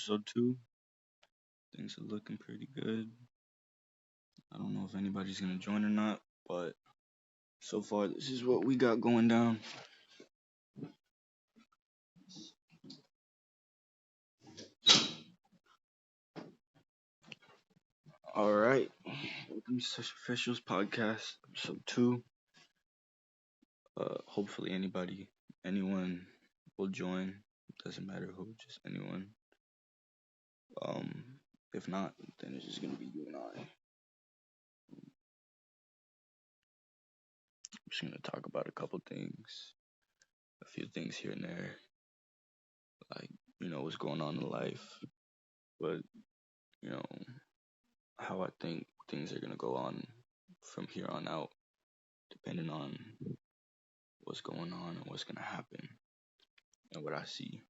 PODCASTS-Ep.2. Things are looking pretty good. I don't know if anybody's gonna join or not, but so far this is what we got going down. All right, welcome to Such Officials Podcast Episode 2. Hopefully anyone will join. Doesn't matter who, just anyone. If not, then it's just gonna be you and I. I'm just gonna talk about a couple things, a few things here and there, like what's going on in life, but you know how I think things are gonna go on from here on out, depending on what's going on and what's gonna happen and what I see.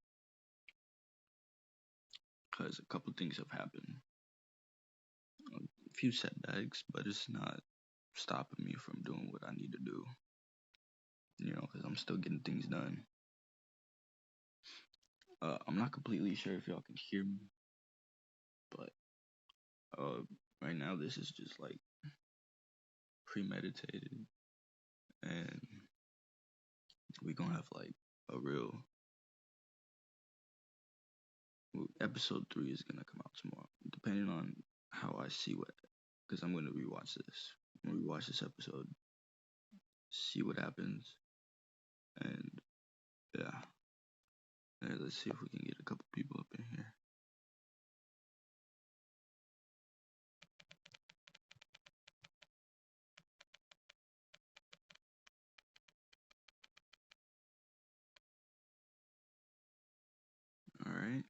Because a couple things have happened, a few setbacks, but it's not stopping me from doing what I need to do. Because I'm still getting things done. I'm not completely sure if y'all can hear me, but right now this is just like premeditated, and we gonna have like a real episode 3 is gonna come out tomorrow, depending on how I see what, because I'm gonna rewatch this. I'm gonna rewatch this episode, see what happens, and yeah. Let's see if we can get a couple people up in here. All right.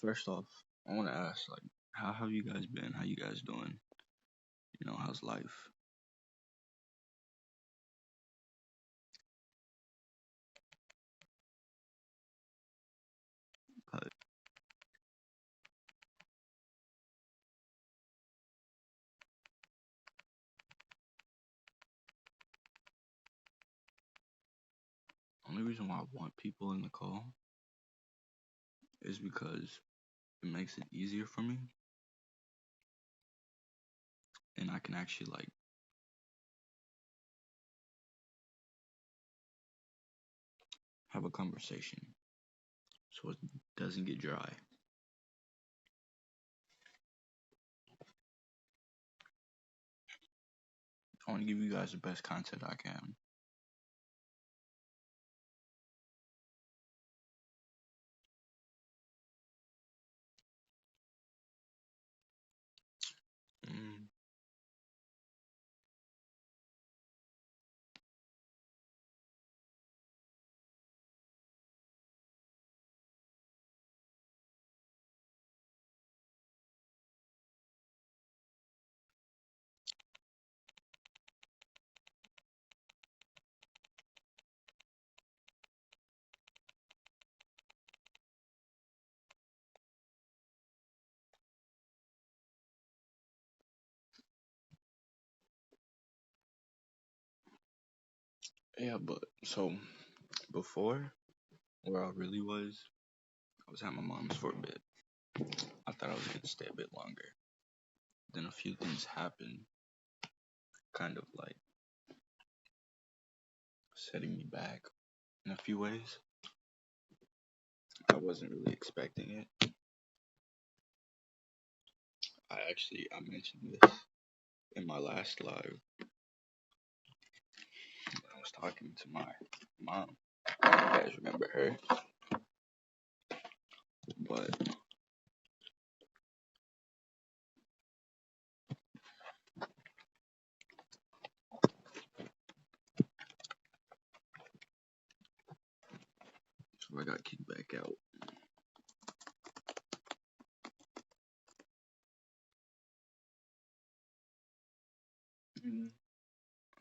First off, I want to ask, like, how have you guys been? How you guys doing? How's life? But only reason why I want people in the call is because it makes it easier for me, and I can actually like have a conversation, so it doesn't get dry. I want to give you guys the best content I can. Mm. Yeah, but so before, where I really was, I was at my mom's for a bit. I thought I was gonna stay a bit longer. Then a few things happened, kind of like setting me back in a few ways. I wasn't really expecting it. I mentioned this in my last live. I was talking to my mom. You guys remember her? But so I got kicked back out.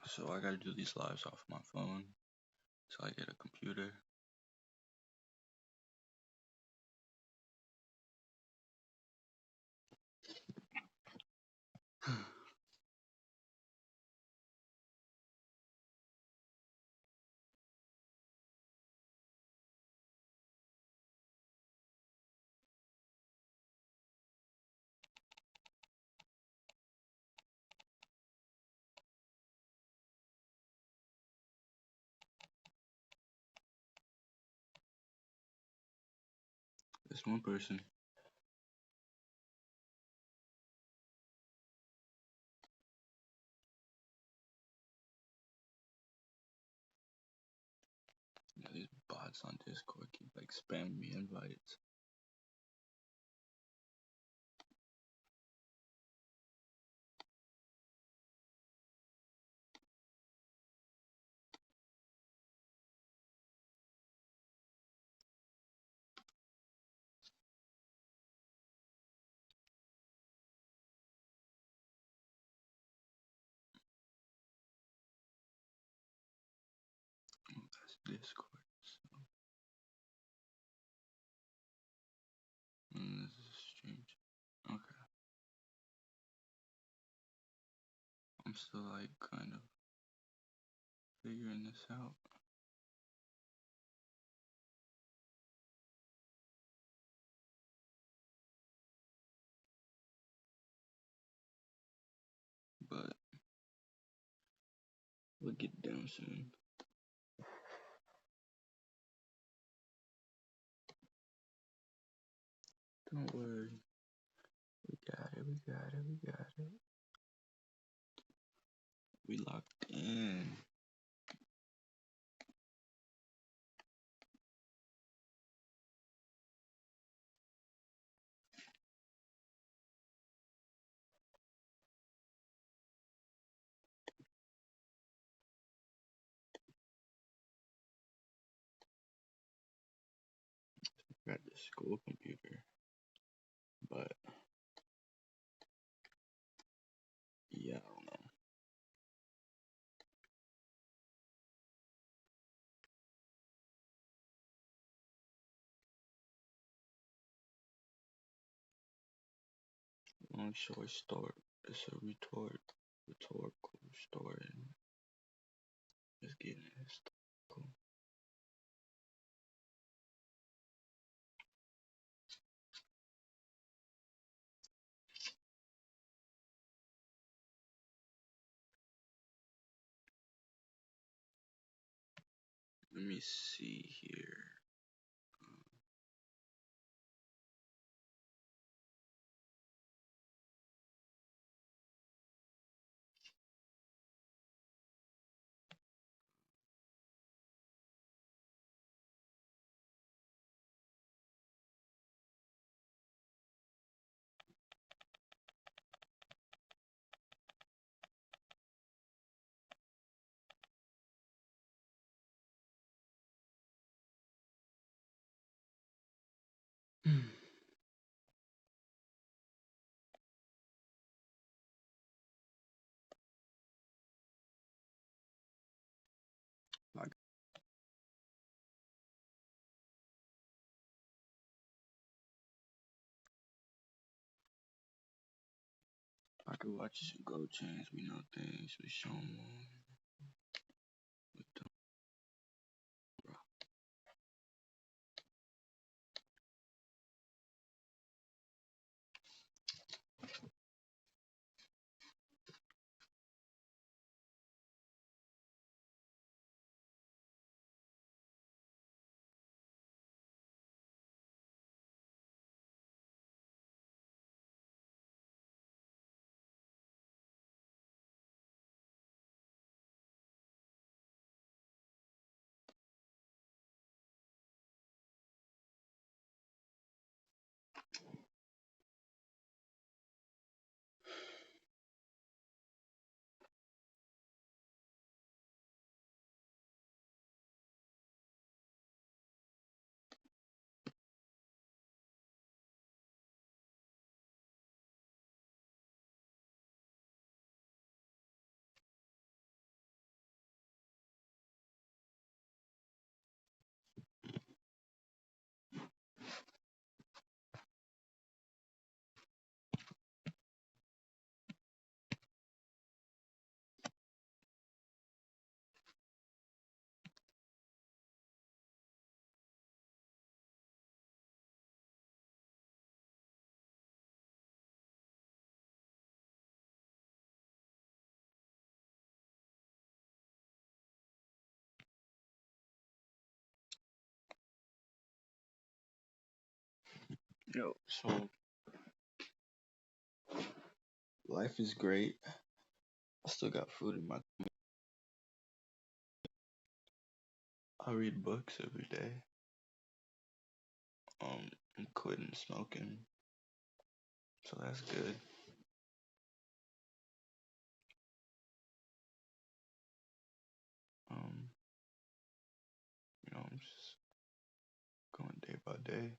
So I gotta do these lives off my phone till I get a computer. Just one person. Yeah, these bots on Discord keep like spamming me invites. That's Discord. So, this is strange. Okay. I'm still like kind of figuring this out. But we'll get down soon. Don't worry. We got it, we got it, we got it. We locked in. Got the school computer. But yeah, I don't know. Long story short, it's a rhetorical story. It's getting historical. Let me see here. Like I could watch some Go Chains. We know things. We show them with them. Yo, so life is great. I still got food in my. I read books every day. I'm quitting smoking, so that's good. Um, I'm just going day by day.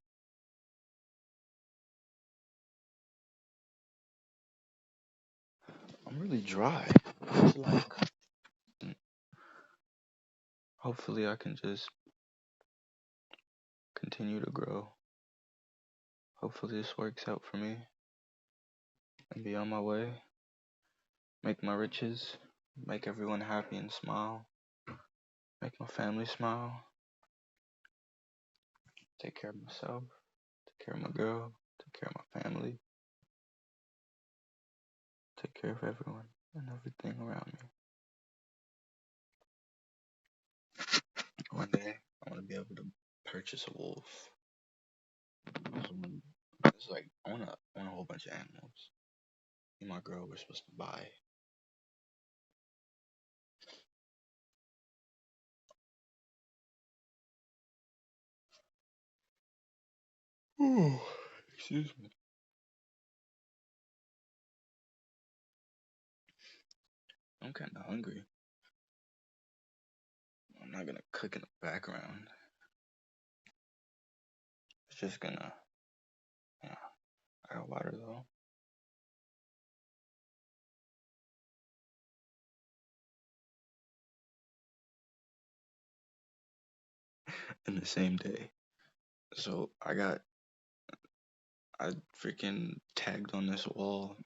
I'm really dry. It's like, hopefully, I can just continue to grow. Hopefully, this works out for me and be on my way. Make my riches, make everyone happy and smile, make my family smile, take care of myself, take care of my girl, take care of my family, take care of everyone and everything around me. One day, I want to be able to purchase a wolf. It's like I want a whole bunch of animals. Me and my girl were supposed to buy. Ooh, excuse me. I'm kind of hungry. I'm not gonna cook in the background. It's just gonna. Yeah, I got water though. In the same day. So I freaking tagged on this wall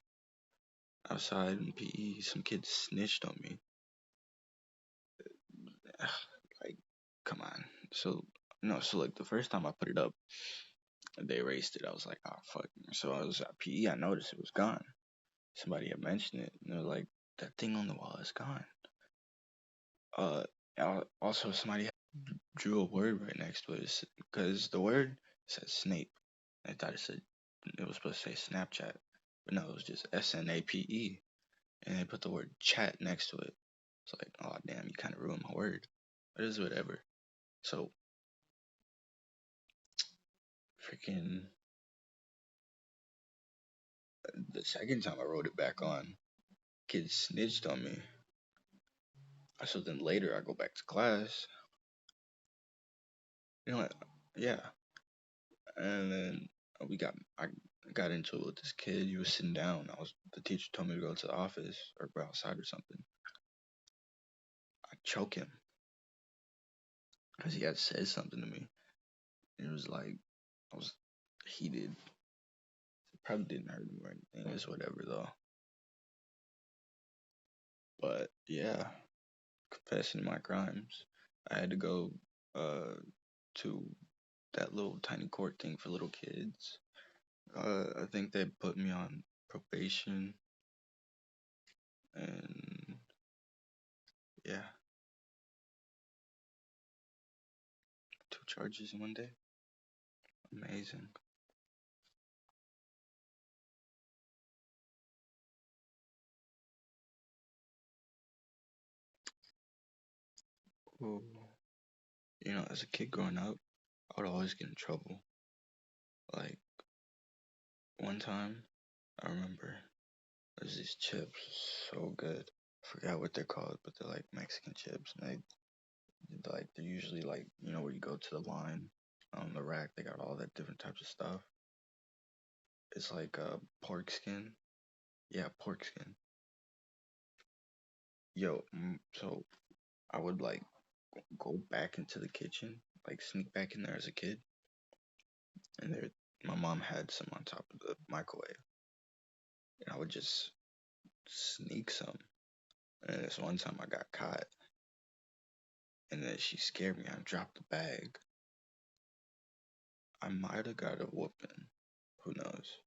outside in PE. Some kids snitched on me. Like, come on. So no, so like the first time I put it up, they erased it. I was like, oh fuck. So I was at PE. I noticed it was gone. Somebody had mentioned it, and they're like, that thing on the wall is gone. Uh, also somebody drew a word right next to it because the word said Snape. I thought it was supposed to say Snapchat, but no, it was just SNAPE, and they put the word chat next to it. It's like, oh damn, you kind of ruined my word. But it's whatever. So freaking the second time I wrote it back on, kids snitched on me. So then later I go back to class. You know what? Yeah, and then I got into it with this kid. He was sitting down. The teacher told me to go to the office or go outside or something. I choke him because he had said something to me. It was like I was heated. It probably didn't hurt him or anything. It's whatever though. But yeah, confessing my crimes. I had to go to that little tiny court thing for little kids. I think they put me on probation and yeah, 2 charges in one day. Amazing. Ooh. As a kid growing up, I would always get in trouble. Like one time, I remember there's these chips, so good. Forgot what they're called, but they're like Mexican chips, and they're usually like where you go to the line on the rack. They got all that different types of stuff. It's like pork skin. Yeah, pork skin. Yo, so I would like go back into the kitchen, like sneak back in there as a kid, and my mom had some on top of the microwave, and I would just sneak some. And this one time I got caught, and then she scared me. I dropped the bag. I might have got a whooping. Who knows?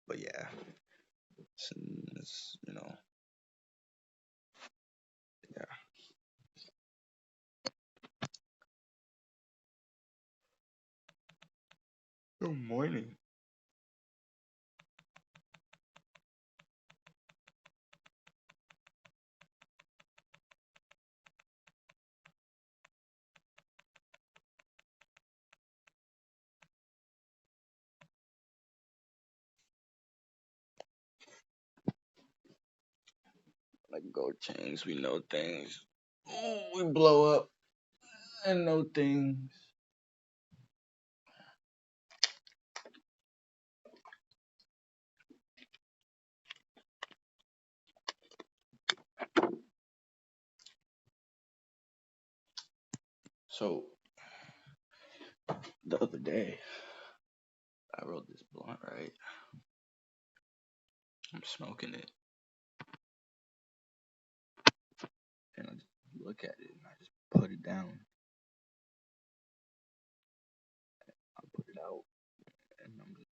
But yeah, it's yeah. Good morning. Like gold chains, we know things. Ooh, we blow up and know things. So the other day, I rolled this blunt, right? I'm smoking it, and I just look at it, and I just put it down. I put it out, and I'm just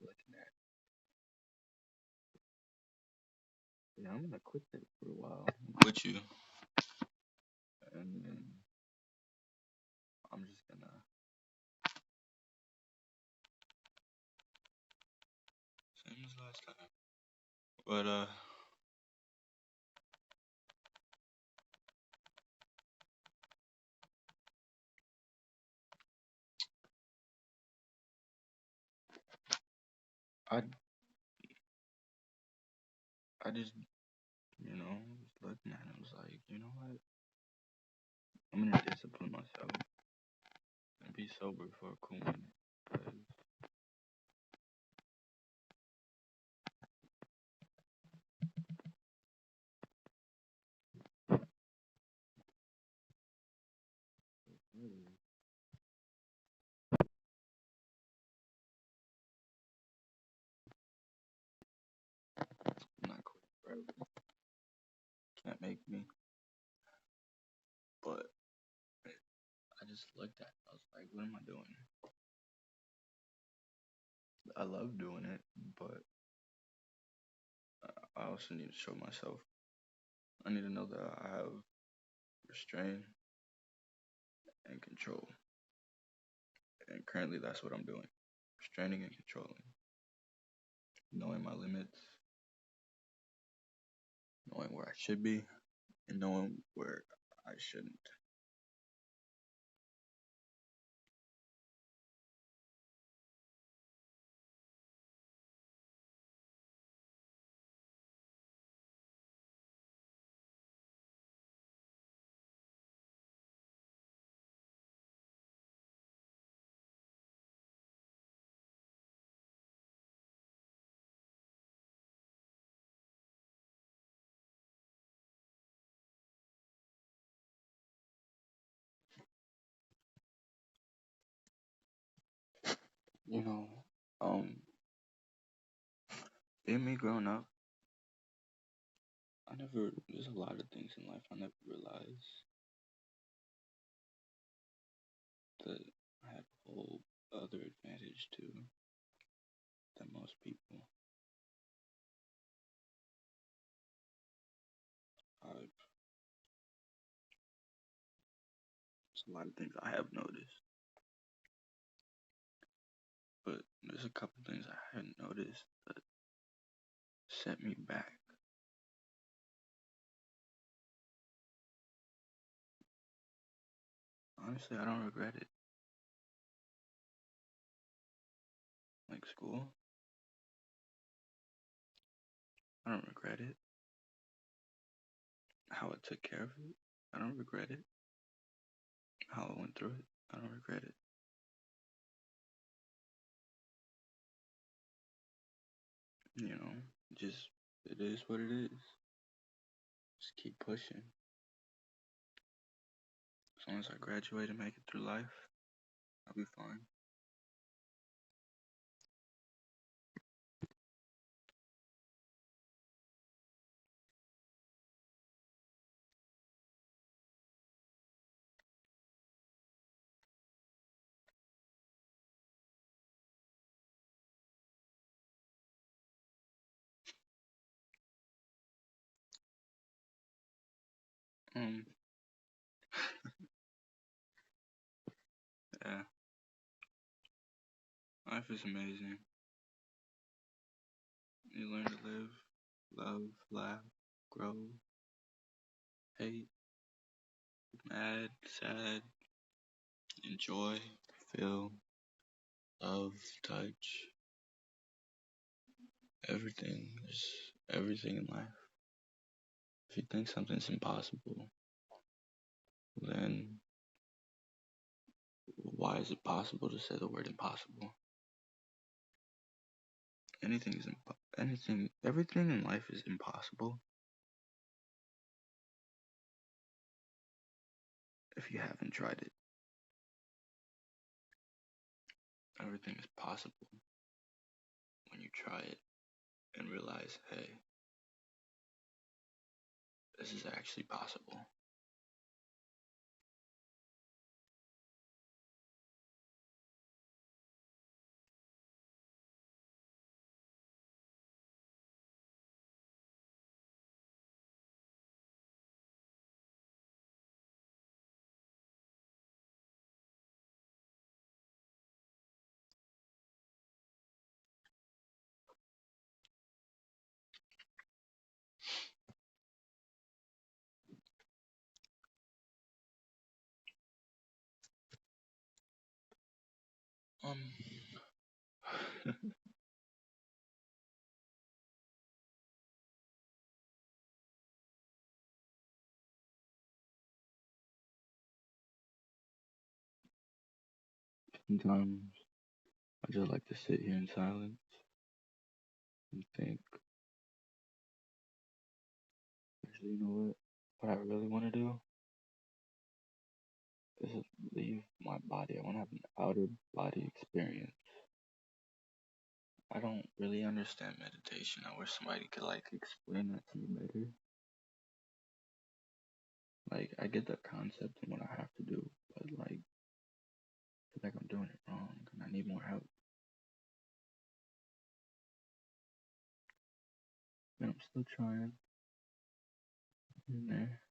looking at it. Yeah, I'm gonna quit that for a while. Quit you, and then I'm just gonna same as last time. But I I just just looking at it, I was like, you know what? I'm gonna discipline myself and be sober for a cool minute. 'Cause, really, I'm not quitting forever. Can't make me. But I just looked at it. I was like, what am I doing? I love doing it, but I also need to show myself. I need to know that I have restraint and control. And currently, that's what I'm doing, restraining and controlling, knowing my limits, knowing where I should be, and knowing where I shouldn't. You know, um, being me growing up, there's a lot of things in life I never realized that I had a whole other advantage to than most people. There's a lot of things I have noticed, but there's a couple things I hadn't noticed that set me back. Honestly, I don't regret it. Like school, I don't regret it. How I took care of it, I don't regret it. How I went through it, I don't regret it. You know, just it is what it is. Just keep pushing. As long as I graduate and make it through life, I'll be fine. Um, Life is amazing. You learn to live, love, laugh, grow, hate, mad, sad, enjoy, feel, love, touch, everything. There's everything in life. If you think something's impossible, then why is it possible to say the word impossible? Everything in life is impossible if you haven't tried it. Everything is possible when you try it and realize, hey, this is actually possible. Um, Sometimes I just like to sit here in silence and think, actually, you know what? What I really want to do is just leave my body. I want to have an outer body experience. I don't really understand meditation. I wish somebody could like explain that to me better. Like I get the concept and what I have to do, but like I feel like I'm doing it wrong and I need more help. And I'm still trying in there.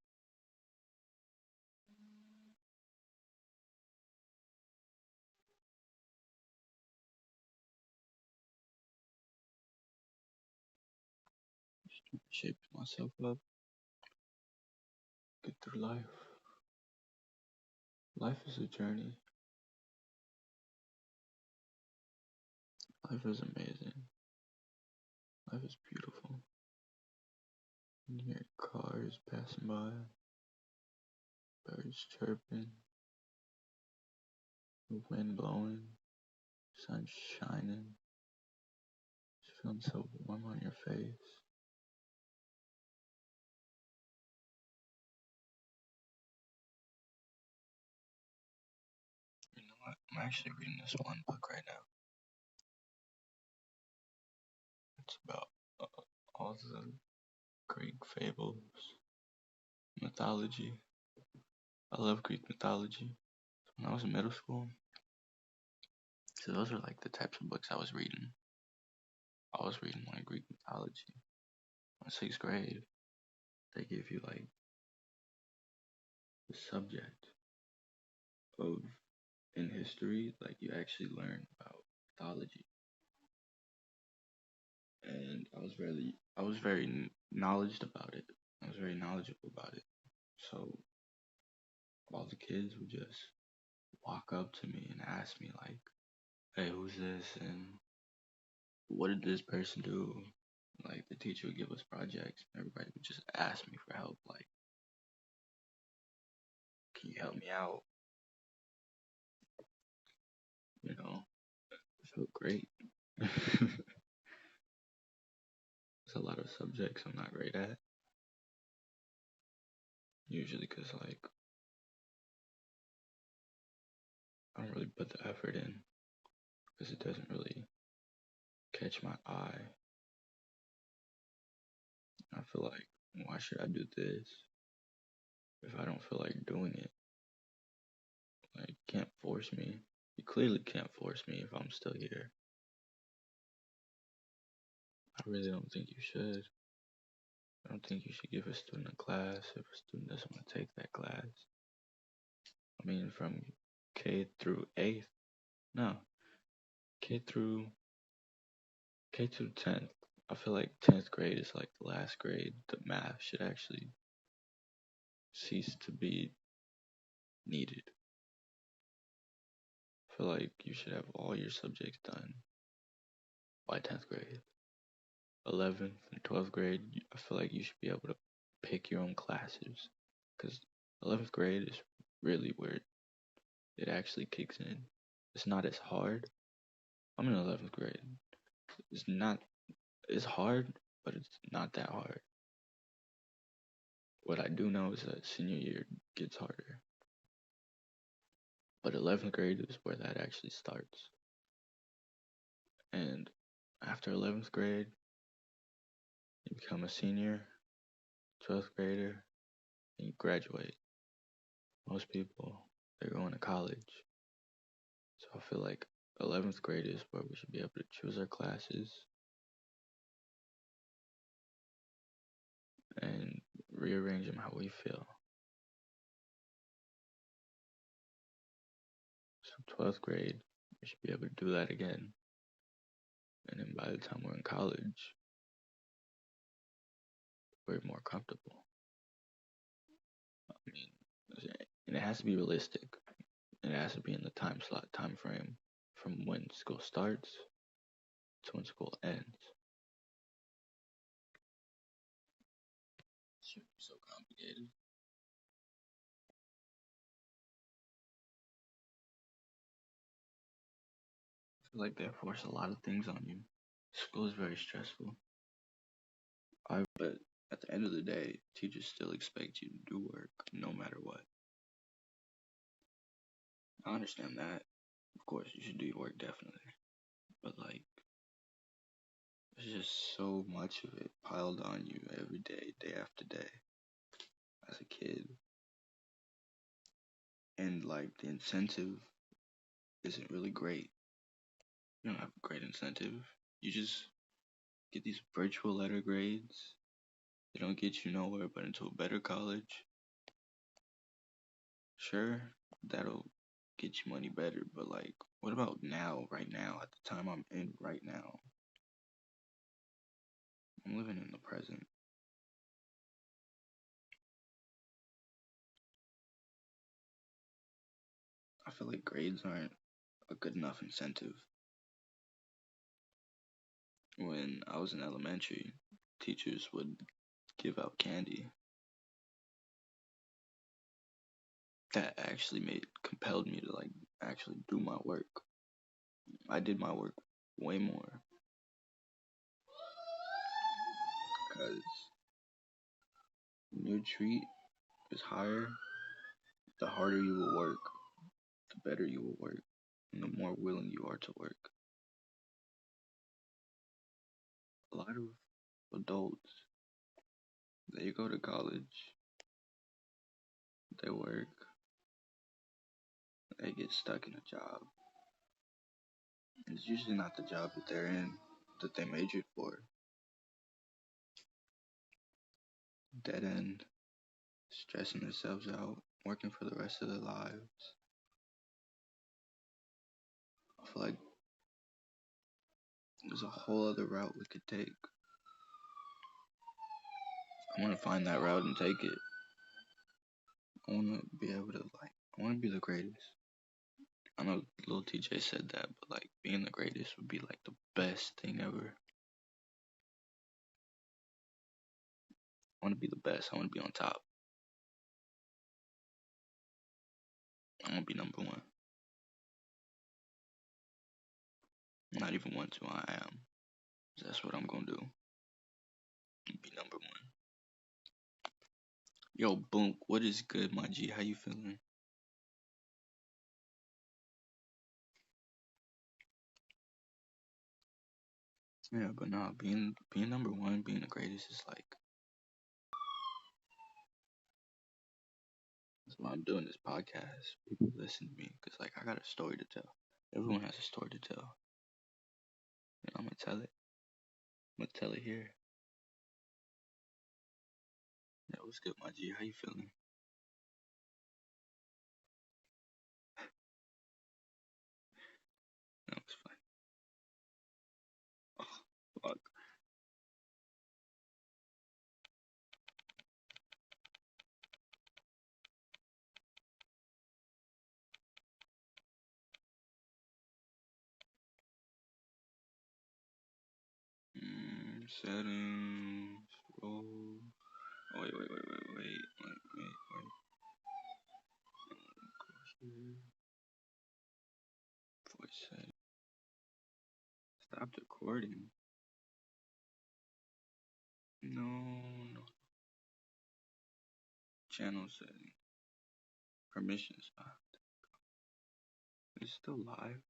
Just trying to shape myself up, get through life. Life is a journey. Life is amazing. Life is beautiful. You hear cars passing by, birds chirping, the wind blowing, sun shining, just feeling so warm on your face. You know what? I'm actually reading this one book right now. It's about all the Greek fables, mythology. I love Greek mythology. When I was in middle school, so those are like the types of books I was reading. I was reading like Greek mythology. In sixth grade, they give you like the subject of in history, like you actually learn about mythology. And I was very knowledgeable about it. I was very knowledgeable about it. So all the kids would just walk up to me and ask me like, "Hey, who's this?" and "What did this person do?" Like the teacher would give us projects, and everybody would just ask me for help. Like, "Can you help me out?" You know, it felt great. There's a lot of subjects I'm not great at. Usually, cause like I don't really put the effort in, cause it doesn't really catch my eye. I feel like, why should I do this if I don't feel like doing it? Like, you can't force me. You clearly can't force me if I'm still here. I really don't think you should. I don't think you should give a student a class if a student doesn't want to take that class. I mean, from K through 8th, no. K through K through 10th. I feel like 10th grade is like the last grade that math should actually cease to be needed. I feel like you should have all your subjects done by 10th grade. 11th and 12th grade, I feel like you should be able to pick your own classes. Because 11th grade is really where it actually kicks in. It's not as hard. I'm in 11th grade. It's hard, but it's not that hard. What I do know is that senior year gets harder. But 11th grade is where that actually starts. And after 11th grade, you become a senior, 12th grader, and you graduate. Most people, they're going to college. So I feel like 11th grade is where we should be able to choose our classes and rearrange them how we feel. So 12th grade, we should be able to do that again. And then by the time we're in college, we're more comfortable. I mean, and it has to be realistic. And it has to be in the time frame from when school starts to when school ends. It shouldn't be so complicated. I feel like they force a lot of things on you. School is very stressful. But at the end of the day, teachers still expect you to do work no matter what. I understand that. Of course, you should do your work definitely. But like, there's just so much of it piled on you every day, day after day, as a kid. And like, the incentive isn't really great. You don't have a great incentive. You just get these virtual letter grades. They don't get you nowhere but into a better college. Sure, that'll get you money better, but like, what about now, right now, at the time I'm in right now? I'm living in the present. I feel like grades aren't a good enough incentive. When I was in elementary, teachers would give out candy. That actually compelled me to like actually do my work. I did my work way more because when your treat is higher, the harder you will work, the better you will work, and the more willing you are to work. A lot of adults, they go to college, they work, they get stuck in a job. And it's usually not the job that they're in that they majored for. Dead end, stressing themselves out, working for the rest of their lives. I feel like there's a whole other route we could take. I want to find that route and take it. I want to be able to, like, I want to be the greatest. I know Lil TJ said that, but like, being the greatest would be like the best thing ever. I want to be the best. I want to be on top. I want to be number one. Not even want to, I am. That's what I'm gonna do. Be number one. Yo, Boom, what is good, my G? How you feeling? Yeah, but nah, being number one, being the greatest is like, that's why I'm doing this podcast. People listen to me because like I got a story to tell. Everyone has a story to tell. And I'm gonna tell it. I'm gonna tell it here. Yeah, what's good, my G? How you feeling? No, it's fine. Settings. Roll. Oh, wait. Go here. Voice setting. Stop recording. No. Channel setting. Permissions. It's still live.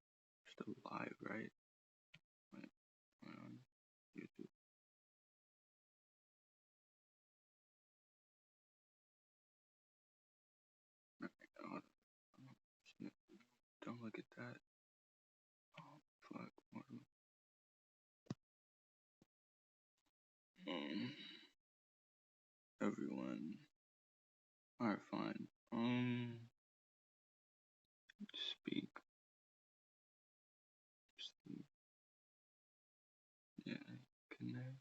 Still live, right? Wait, on YouTube. Oh, don't look at that. Oh, fuck. Everyone. Alright, fine. Speak. Yeah, connect.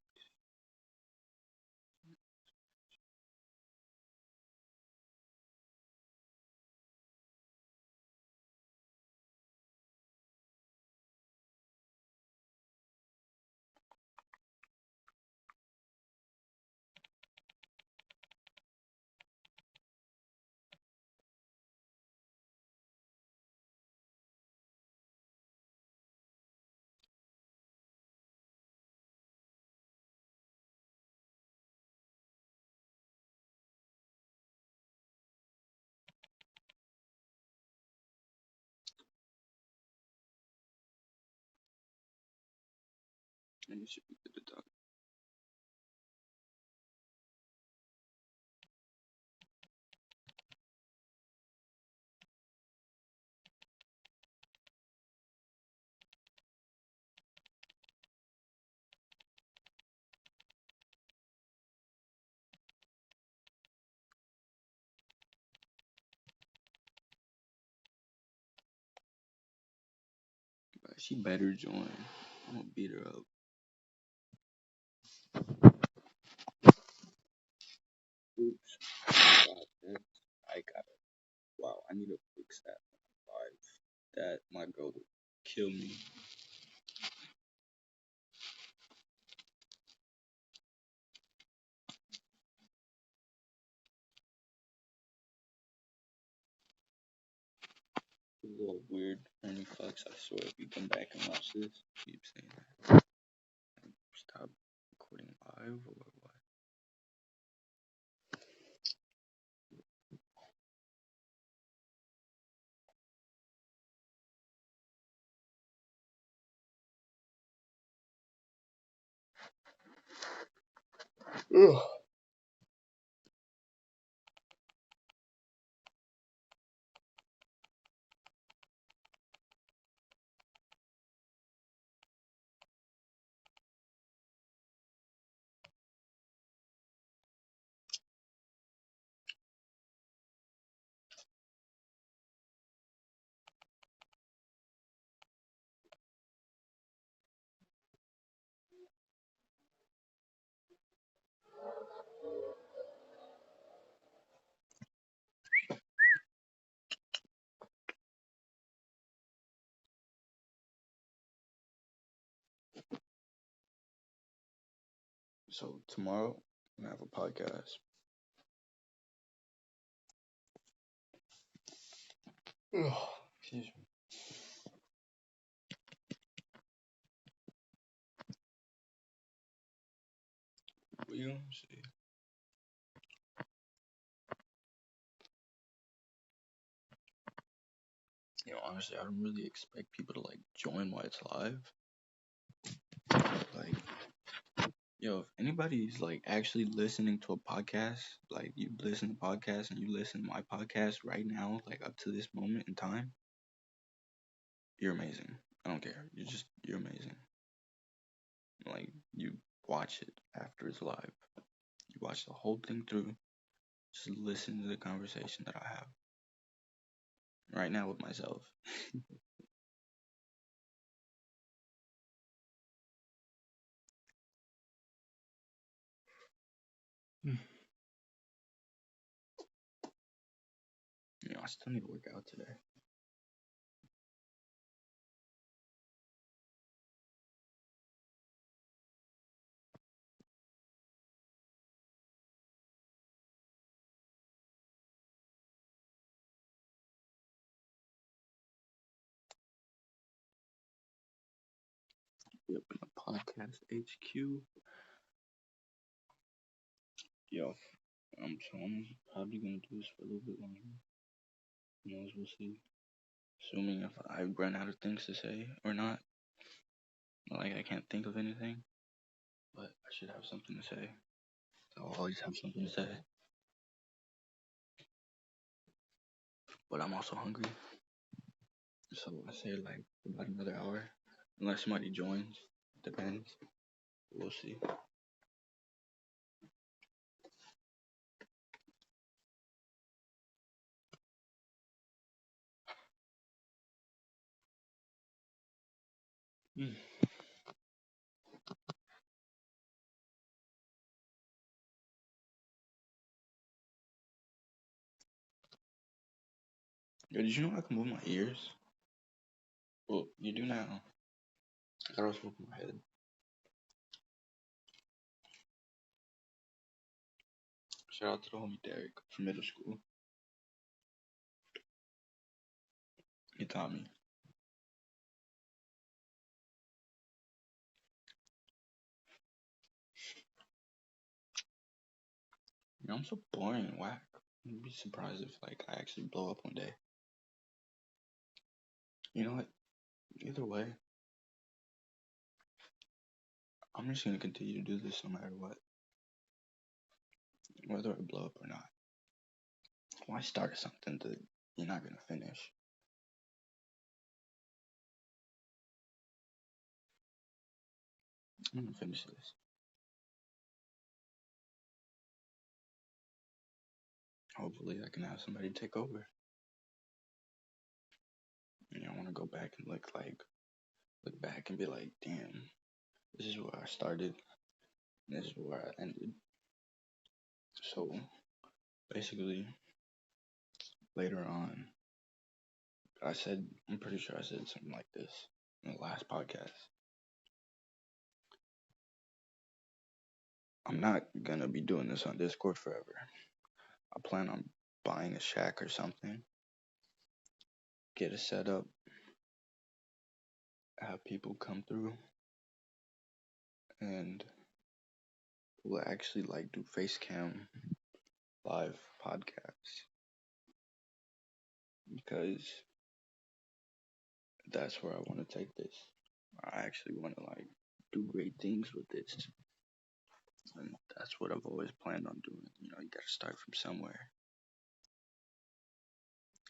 And you should be good to talk. But she better join. I'm gonna beat her up. Oops. I got it. Wow, I need to fix that. That my girl would kill me. A little weird, Ernie Fox. I swear, if you come back and watch this, keep saying that. Stop recording live or what? Ugh. So tomorrow, I'm gonna have a podcast. Ugh. Excuse me. What you gonna say? Honestly, I don't really expect people to like join while it's live. Like, if anybody's like actually listening to a podcast, like you listen to podcasts and you listen to my podcast right now, like up to this moment in time, you're amazing. I don't care. You're amazing. Like, you watch it after it's live. You watch the whole thing through. Just listen to the conversation that I have right now with myself. I still need to work out today. We up in the podcast HQ. Yo, I'm probably gonna do this for a little bit longer. Who knows? We'll see. Assuming if I run out of things to say or not. Like I can't think of anything, but I should have something to say. I'll always have something to say. But I'm also hungry, so I say like about another hour, unless somebody joins. Depends. We'll see. Mm. Yo, did you know I can move my ears? Well, you do now. I thought I was moving my head. Shout out to the homie Derek from middle school. He taught me. You know, I'm so boring and whack. I'd be surprised if like I actually blow up one day. You know what? Either way, I'm just gonna continue to do this no matter what. Whether I blow up or not. Why start something that you're not gonna finish? I'm gonna finish this. Hopefully I can have somebody take over. You know, I wanna go back and look back and be like, damn, this is where I started, and this is where I ended. So basically later on I'm pretty sure I said something like this in the last podcast. I'm not gonna be doing this on Discord forever. I plan on buying a shack or something, get a setup, have people come through, and we'll actually like do face cam live podcasts because that's where I want to take this. I actually want to like do great things with this, and that's what I've always planned on doing. You know, you gotta start from somewhere.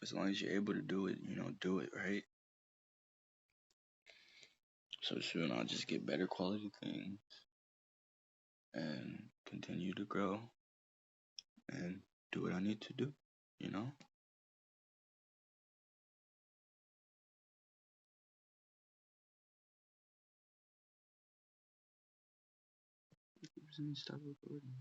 As long as you're able to do it, you know, do it, right? So soon I'll just get better quality things and continue to grow and do what I need to do, you know? Stop recording.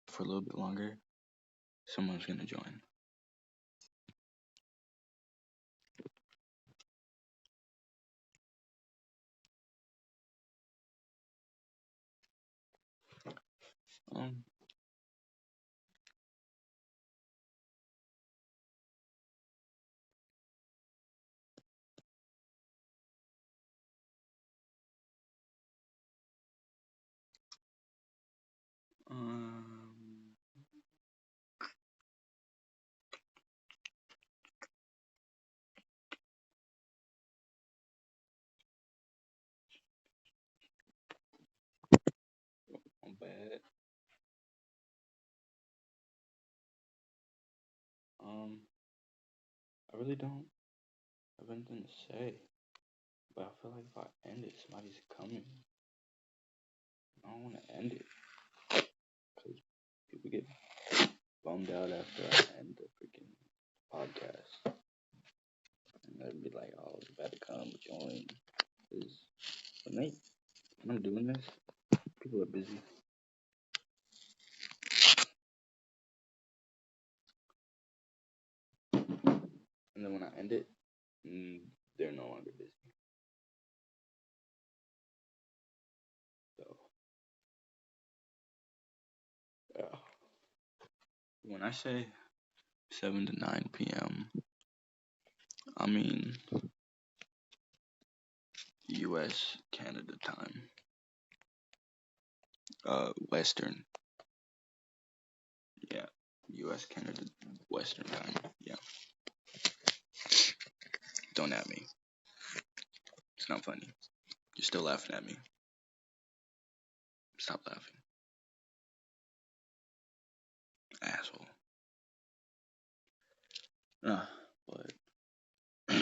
For a little bit longer, someone's gonna join. Um, um, I really don't have anything to say, but I feel like if I end it, somebody's coming. I don't want to end it because people get bummed out after I end the freaking podcast. And they'll be like, oh, you better come join. Because when I'm doing this, people are busy. And then when I end it, they're no longer busy. So, yeah. When I say 7 to 9 p.m., I mean U.S. Canada time. Western. Yeah. U.S. Canada Western time. Yeah. Don't at me. It's not funny. You're still laughing at me. Stop laughing. Asshole. But I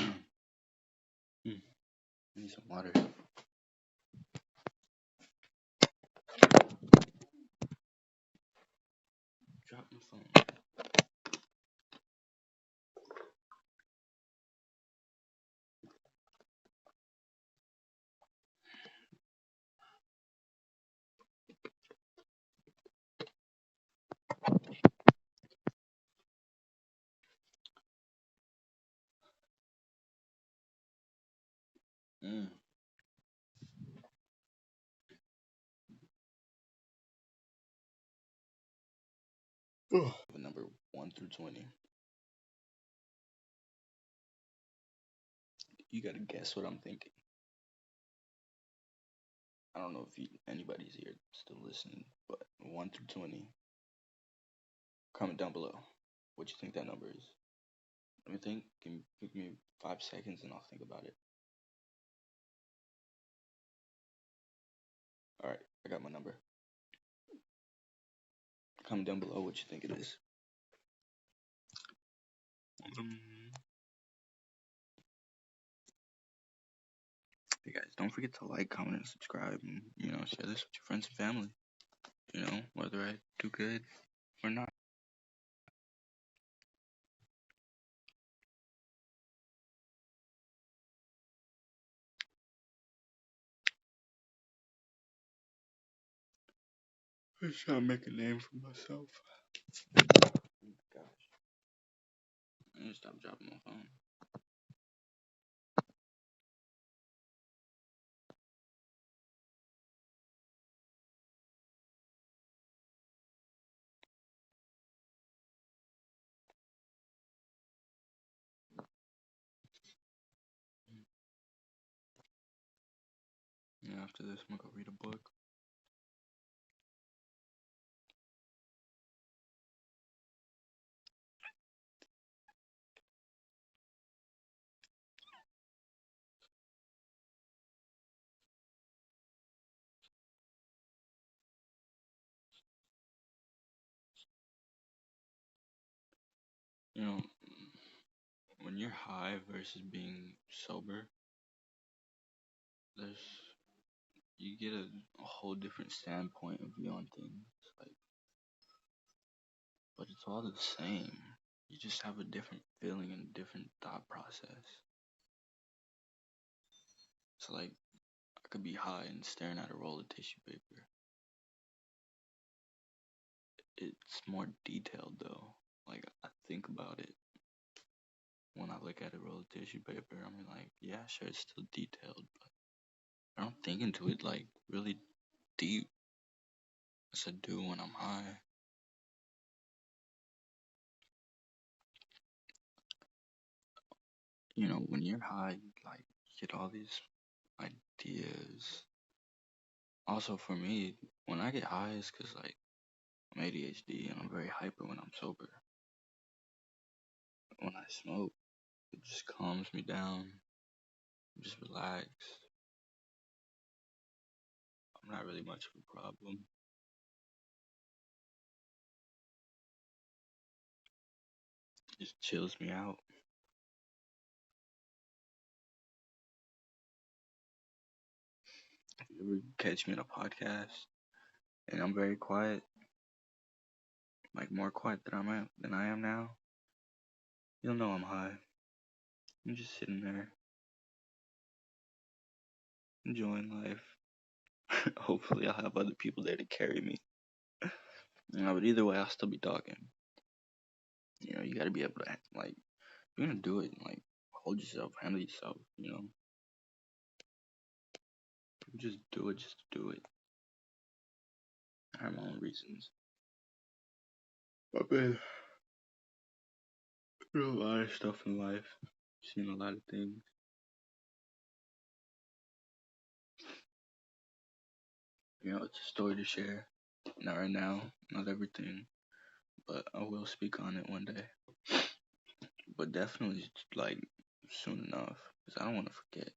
need some water. Drop my phone. Number 1 through 20. You gotta guess what I'm thinking. I don't know if anybody's here still listening, but 1 through 20. Comment down below what you think that number is. Let me think. Give me 5 seconds and I'll think about it. Alright, I got my number. Comment down below what you think it is. Hey guys, don't forget to like, comment, and subscribe, and share this with your friends and family. Whether I do good or not. I'm trying to make a name for myself. Oh my gosh. I need to stop dropping my phone. Yeah, after this, I'm gonna go read a book. When you're high versus being sober, you get a whole different standpoint of view on things. But it's all the same. You just have a different feeling and different thought process. So I could be high and staring at a roll of tissue paper. It's more detailed though. I think about it. When I look at a roll of tissue paper, I'm like, yeah, sure, it's still detailed, but I don't think into it really deep as I do when I'm high. When you're high, you get all these ideas. Also, for me, when I get high, it's because I'm ADHD and I'm very hyper when I'm sober. When I smoke, it just calms me down. I'm just relaxed. I'm not really much of a problem. It just chills me out. you ever catch me in a podcast and I'm very quiet, like more quiet than I am now, you'll know I'm high. I'm just sitting there enjoying life. Hopefully, I'll have other people there to carry me. But either way, I'll still be talking. You gotta be able to like, if you're gonna do it, like, hold yourself, handle yourself. Just do it, just do it. I have my own reasons. I've been through a lot of stuff in life, seen a lot of things. It's a story to share. Not right now, not everything, but I will speak on it one day. But definitely, like, soon enough, because I don't want to forget.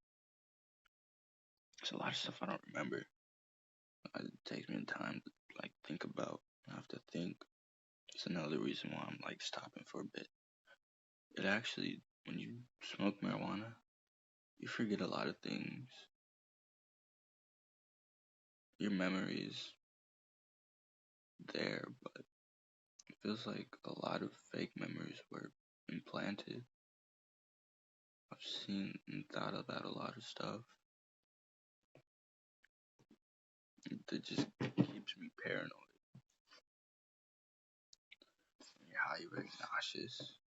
There's a lot of stuff I don't remember. It takes me time to, like, think about. I have to think. It's another reason why I'm, like, stopping for a bit. It actually, when you smoke marijuana, you forget a lot of things. Your memories there, but it feels like a lot of fake memories were implanted. I've seen and thought about a lot of stuff that just keeps me paranoid. You're high, you're very nauseous.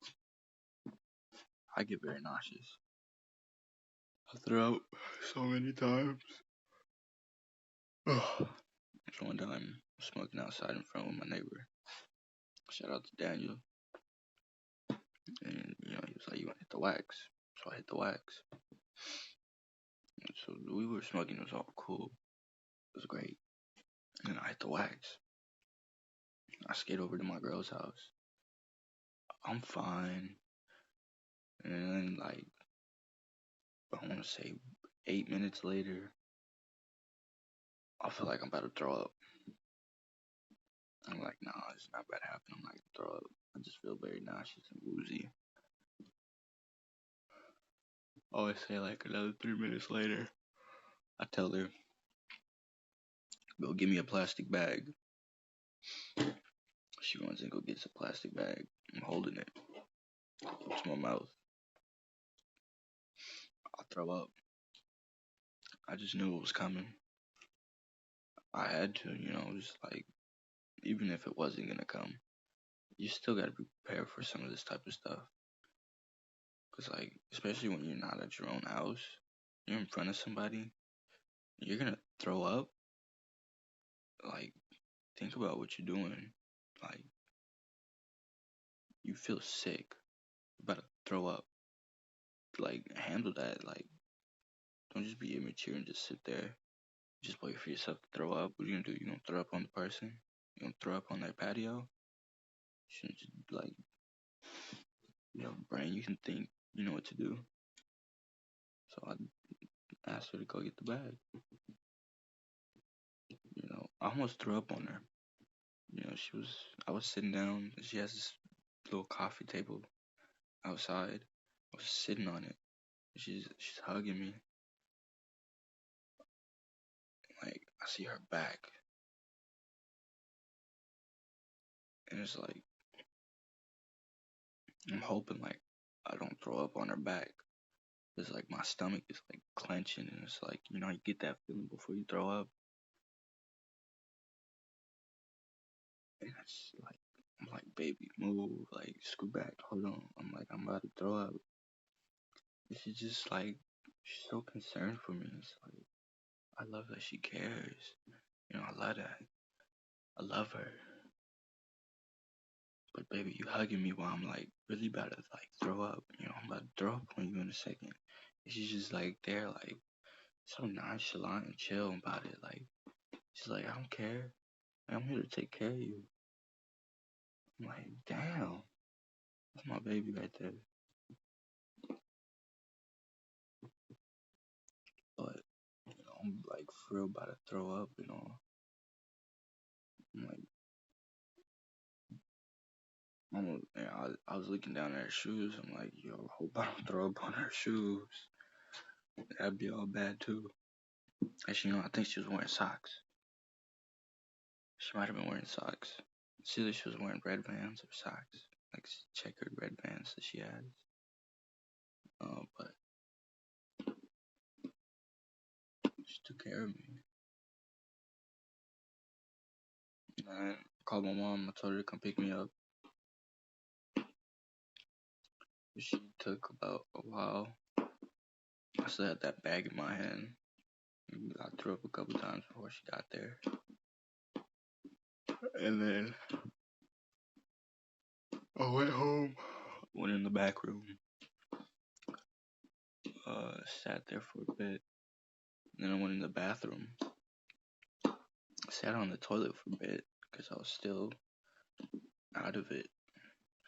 I get very nauseous. I throw up so many times. So one time, I was smoking outside in front of my neighbor. Shout out to Daniel. And, he was like, "You want to hit the wax?" So I hit the wax. And so we were smoking, it was all cool. It was great. And I hit the wax. I skate over to my girl's house. I'm fine. And then, like, I want to say 8 minutes later, I feel like I'm about to throw up. I'm like, nah, it's not about to happen. I'm not going to throw up. I just feel very nauseous and woozy. I always say, like, another 3 minutes later, I tell her, "Go give me a plastic bag." She runs and go gets a plastic bag. I'm holding it. It's my mouth. I throw up. I just knew it was coming. I had to, just like, even if it wasn't gonna come, you still gotta be prepared for some of this type of stuff. Cause, like, especially when you're not at your own house, you're in front of somebody, you're gonna throw up. Like, think about what you're doing. Like, you feel sick, you're about to throw up. Like, handle that. Like, don't just be immature and just sit there. Just wait for yourself to throw up. What are you gonna do? You gonna throw up on the person? You gonna throw up on that patio? You shouldn't just, like, brain, you can think, you know what to do. So I asked her to go get the bag. I almost threw up on her. I was sitting down. She has this little coffee table outside. I was sitting on it. She's hugging me. Like, I see her back. And it's like, I'm hoping, like, I don't throw up on her back. It's like my stomach is, like, clenching. And it's like, you get that feeling before you throw up. And it's like, I'm like, "Baby, move. Like, scoot back. Hold on." I'm like, I'm about to throw up. And she's just like, she's so concerned for me. It's like, I love that she cares. I love that. I love her. But baby, you hugging me while I'm, like, really about to, like, throw up. I'm about to throw up on you in a second. And she's just, like, there, like, so nonchalant and chill about it. Like, she's like, "I don't care. I'm here to take care of you." I'm like, damn. That's my baby right there. But, I'm, like, for real about to throw up, I'm like, I was looking down at her shoes. I'm like, yo, hope I don't throw up on her shoes. That'd be all bad too. Actually, I think she was wearing socks. She might have been wearing socks. It's either she was wearing red Vans or socks, like checkered red Vans that she had. But she took care of me. And I called my mom. I told her to come pick me up. She took about a while. I still had that bag in my hand. I threw up a couple times before she got there. And then I went home, went in the back room, sat there for a bit. Then I went in the bathroom, sat on the toilet for a bit because I was still out of it,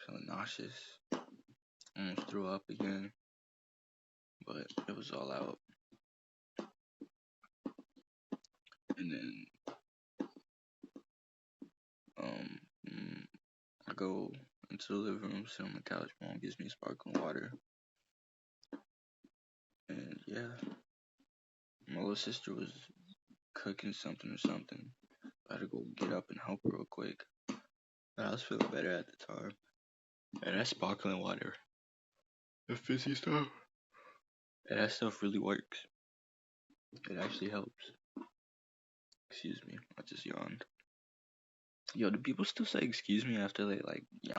feeling nauseous. Almost threw up again, but it was all out. And then I go into the living room, sit on the couch. Mom gives me sparkling water. And yeah, my little sister was cooking something or something. I had to go get up and help her real quick. But I was feeling better at the time. And that sparkling water, the fizzy stuff, and that stuff really works. It actually helps. Excuse me, I just yawned. Yo, do people still say excuse me after they yawn?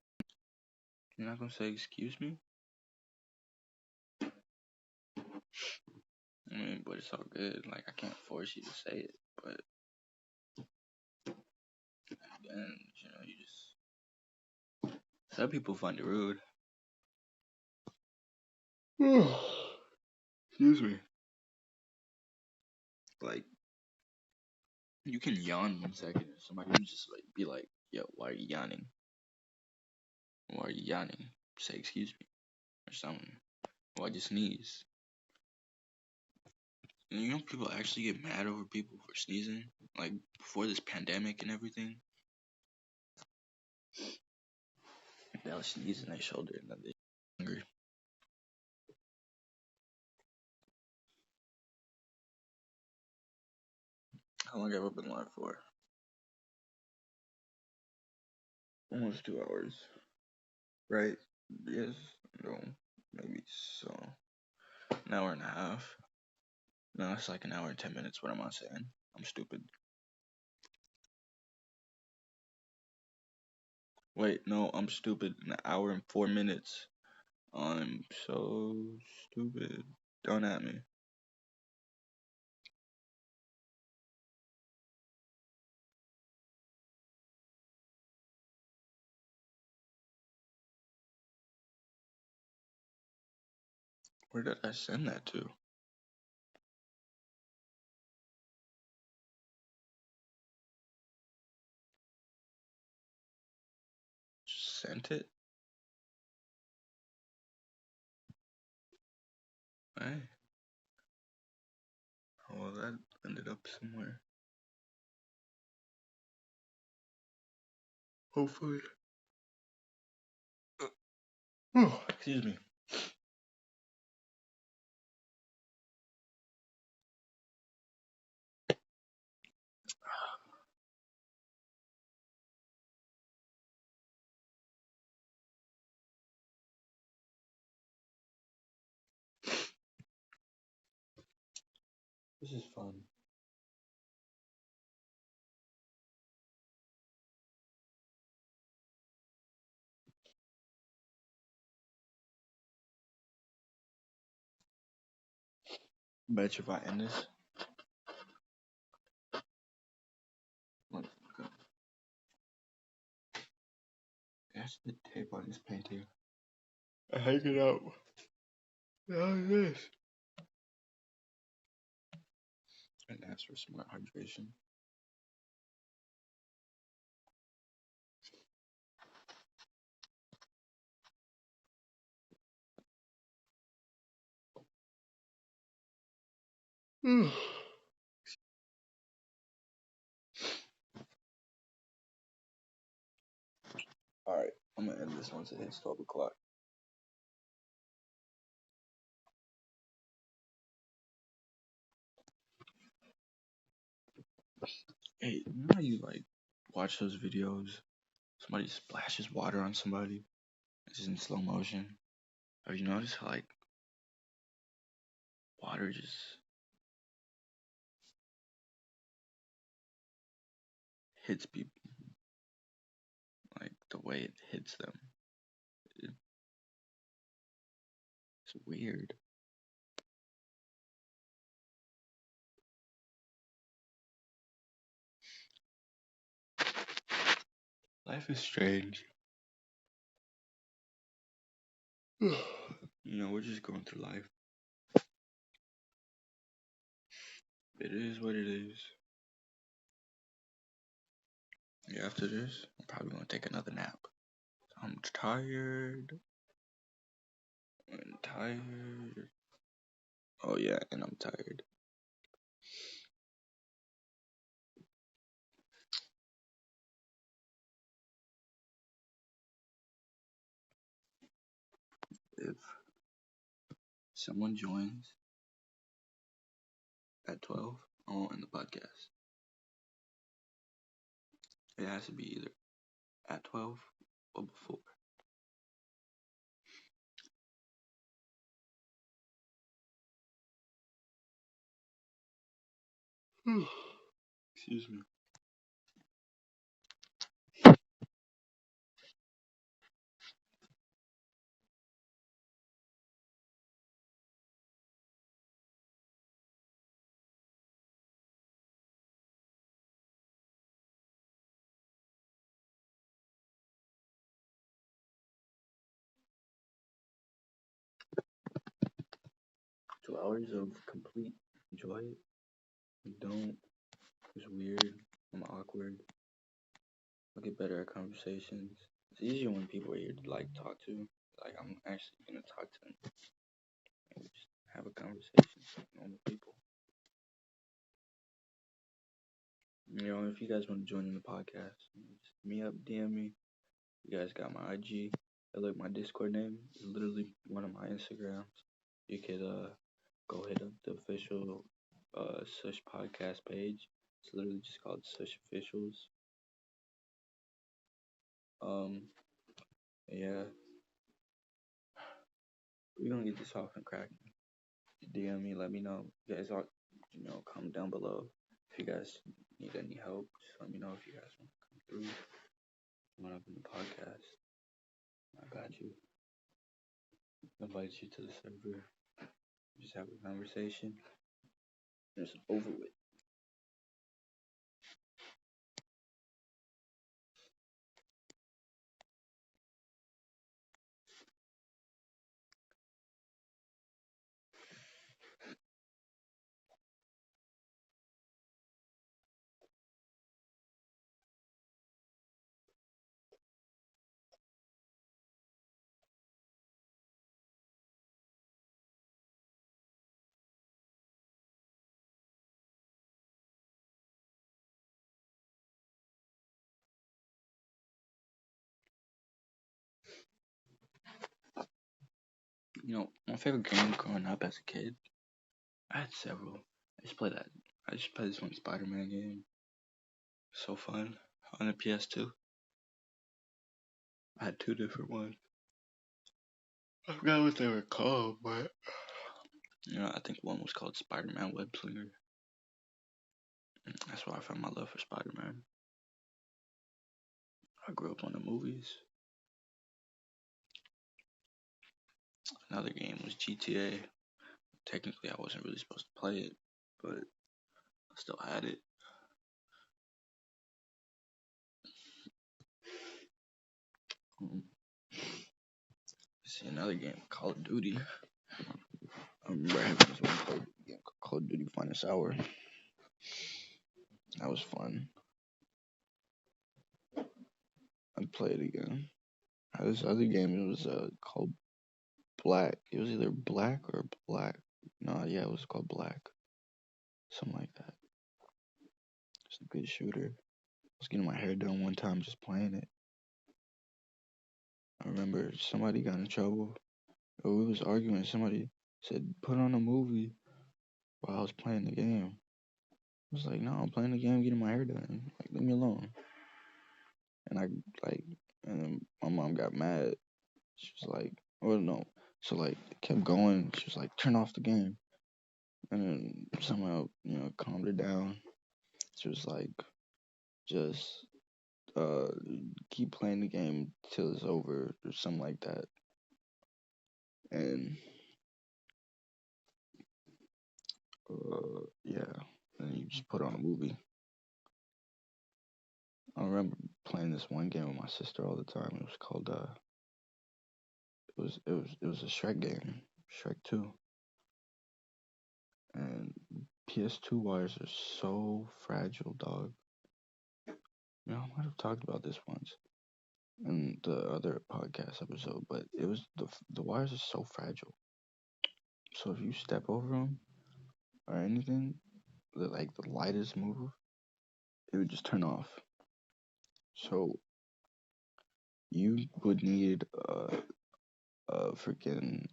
You're not gonna say excuse me? I mean, but it's all good. Like, I can't force you to say it, but then, you just, some people find it rude. Excuse me. Like, you can yawn 1 second, and somebody will just be like, yo, why are you yawning? Why are you yawning? Say excuse me, or something. Why'd you sneeze? And people actually get mad over people for sneezing, like before this pandemic and everything. They was sneezing their shoulder and then they hungry. How long have I been live for? Almost 2 hours. Right? Yes. No. Maybe so. An hour and a half. No, it's like an hour and 10 minutes. What am I saying? I'm stupid. Wait, no, I'm stupid. An hour and 4 minutes. I'm so stupid. Don't at me. Where did I send that to? Sent it? Hey. Well, that ended up somewhere. Hopefully. Oh, excuse me. This is fun. Bet you if I end this. That's the tape on this painting. I hang it out. How's this? And ask for smart hydration. Alright, I'm gonna end this once it hits 12 o'clock. Hey, you know how you like watch those videos? Somebody splashes water on somebody. It's in slow motion. Have you noticed how like water just hits people? Like the way it hits them. It's weird. Life is strange. We're just going through life. It is what it is. Yeah, after this, I'm probably gonna take another nap. I'm tired. I'm tired. Oh yeah, and I'm tired. If someone joins at 12, I won't end the podcast. It has to be either at 12 or before. Excuse me. 2 hours of complete enjoy it. You don't. It's weird. I'm awkward. I'll get better at conversations. It's easier when people are here to like talk to. Like I'm actually gonna talk to them and just have a conversation like normal people. If you guys want to join in the podcast, just hit me up, DM me. You guys got my IG. Look, my Discord name is literally one of my Instagrams. You could go hit up the official SUSH podcast page. It's literally just called SUSH Officials. Um, yeah, we're gonna get this off and cracking. DM me, let me know. You guys all, comment down below if you guys need any help. Just let me know if you guys want to come through. Want to open the podcast? I got you. Invite you to the server. Just have a conversation. It's over with. My favorite game growing up as a kid, I had several. I just played this one Spider-Man game. So fun. On the PS2. I had two different ones. I forgot what they were called, but I think one was called Spider-Man Web Slinger. That's where I found my love for Spider-Man. I grew up on the movies. Another game was GTA. Technically, I wasn't really supposed to play it, but I still had it. See another game, Call of Duty. I remember having this one game called Call of Duty Finest Hour. That was fun. I'd play it again. This other game, it was called Black. It was either Black or Black. No, yeah, it was called Black. Something like that. It's a good shooter. I was getting my hair done one time just playing it. I remember somebody got in trouble. We was arguing. Somebody said, put on a movie while I was playing the game. was like, no, I'm playing the game, getting my hair done. Like, leave me alone. And I like, and then my mom got mad. She was like, oh no. So like, it kept going. She was like, turn off the game. And then somehow, calmed her down. She was like, just uh keep playing the game till it's over or something like that. And yeah, and you just put on a movie. I remember playing this one game with my sister all the time. It was called it was a Shrek game, Shrek 2. And PS2 wires are so fragile, dog. I might have talked about this once in the other podcast episode, but it was the wires are so fragile. So if you step over them or anything, like the lightest move, it would just turn off. So you would need a freaking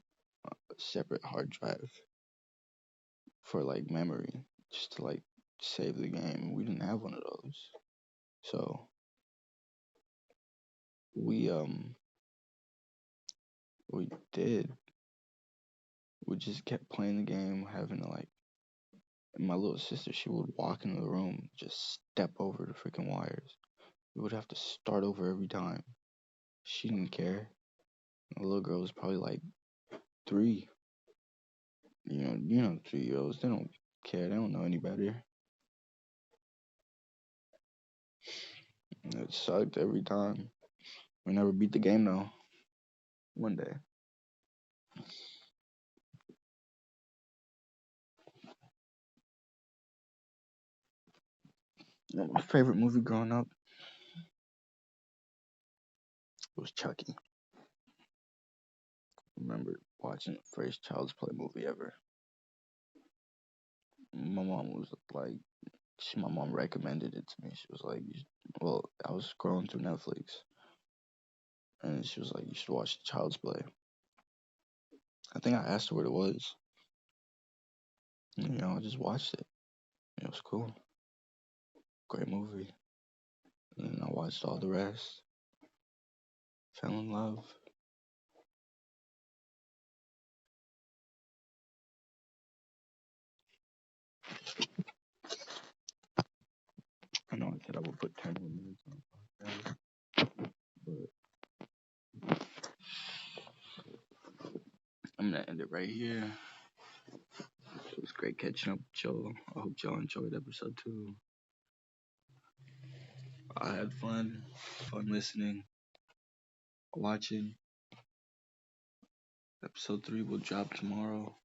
separate hard drive for like memory, just to like save the game. We didn't have one of those, so we we did. We just kept playing the game, having to like. And my little sister, she would walk into the room, just step over the freaking wires. We would have to start over every time. She didn't care. The little girl was probably like 3. 3-year-olds. They don't care. They don't know any better. It sucked every time. We never beat the game though. One day. My favorite movie growing up was Chucky. I remember watching the first Child's Play movie ever. My mom was like, my mom recommended it to me. She was like, well, I was scrolling through Netflix, and she was like, you should watch Child's Play. I think I asked her what it was. I just watched it. It was cool. Great movie. And I watched all the rest. Fell in love. I know I said I would put 10 more minutes on the podcast, but I'm gonna end it right here. It was great catching up with y'all. I hope y'all enjoyed episode 2. I had fun listening, watching. Episode 3 will drop tomorrow,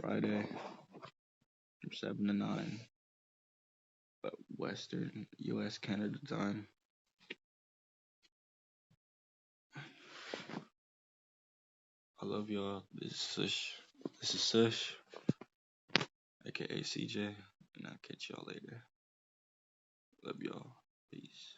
Friday, from 7 to 9, but Western U.S. Canada time. I love y'all. This is SUSH. aka CJ, and I'll catch y'all later. Love y'all. Peace.